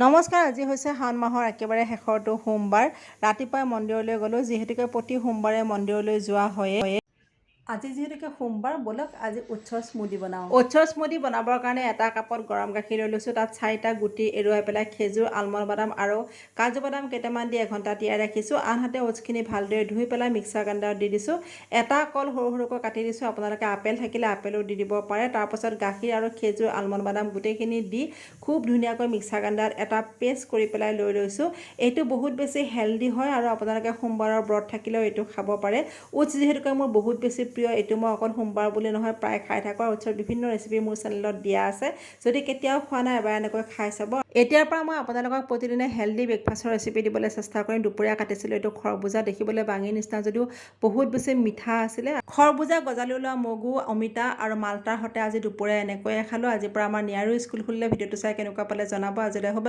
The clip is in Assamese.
নমস্কাৰ, আজি হৈছে শাওণ মাহৰ একেবাৰে শেষৰটো সোমবাৰ। ৰাতিপুৱাই মন্দিৰলৈ গ'লোঁ, যিহেতুকে প্ৰতি সোমবাৰে মন্দিৰলৈ যোৱা হয়ে। আজি যিহেতুকে সোমবাৰ, ব'লক আজি ওটছৰ স্মুদি বনাওঁ। ওটছৰ স্মুদি বনাবৰ কাৰণে এটা কাপত গৰম গাখীৰ লৈ লৈছোঁ। তাত 4টা গুটি এৰুৱাই পেলাই খেজুৰ, আলমণ্ড বাদাম আৰু কাজু বাদাম কেইটামান দি এঘণ্টা তিয়াই ৰাখিছোঁ। আনহাতে ওটছখিনি ভালদৰে ধুই পেলাই মিক্সাৰ গ্ৰাইণ্ডাৰত দি দিছোঁ। এটা কল সৰু সৰুকৈ কাটি দিছোঁ। আপোনালোকে আপেল থাকিলে আপেলো দি দিব পাৰে। তাৰপাছত গাখীৰ আৰু খেজুৰ, আলমণ্ড বাদাম গোটেইখিনি দি খুব ধুনীয়াকৈ মিক্সাৰ গ্ৰাইণ্ডাৰত এটা পেষ্ট কৰি পেলাই লৈ লৈছোঁ। এইটো বহুত বেছি হেল্ডি হয় আৰু আপোনালোকে সোমবাৰৰ ব্ৰত থাকিলেও এইটো খাব পাৰে। ওটছ যিহেতুকে মোৰ বহুত বেছি প্ৰিয়, এইটো মই অকল সোমবাৰ বুলি নহয় প্ৰায় খাই থাকোঁ। আৰু ওটছৰ বিভিন্ন ৰেচিপি মোৰ চেনেলত দিয়া আছে, যদি কেতিয়াও খোৱা নাই এবাৰ এনেকৈ খাই চাব। এতিয়াৰ পৰা মই আপোনালোকক প্ৰতিদিনে হেল্ডি ব্ৰেকফাষ্টৰ ৰেচিপি দিবলৈ চেষ্টা কৰিম। দুপৰীয়া কাটিছিলোঁ এইটো খৰবুজা, দেখিবলৈ বাঙিৰ নিচিনা যদিও বহুত বেছি মিঠা আছিলে। খৰবুজা, গজালি ওলোৱা মগু, অমিতা আৰু মাল্টাৰ সৈতে আজি দুপৰীয়া এনেকৈয়ে খালোঁ। আজিৰ পৰা আমাৰ নিয়াৰো স্কুল খুলিলে। ভিডিঅ'টো চাই কেনেকুৱা পালে জনাব। আজিলৈ হ'ব।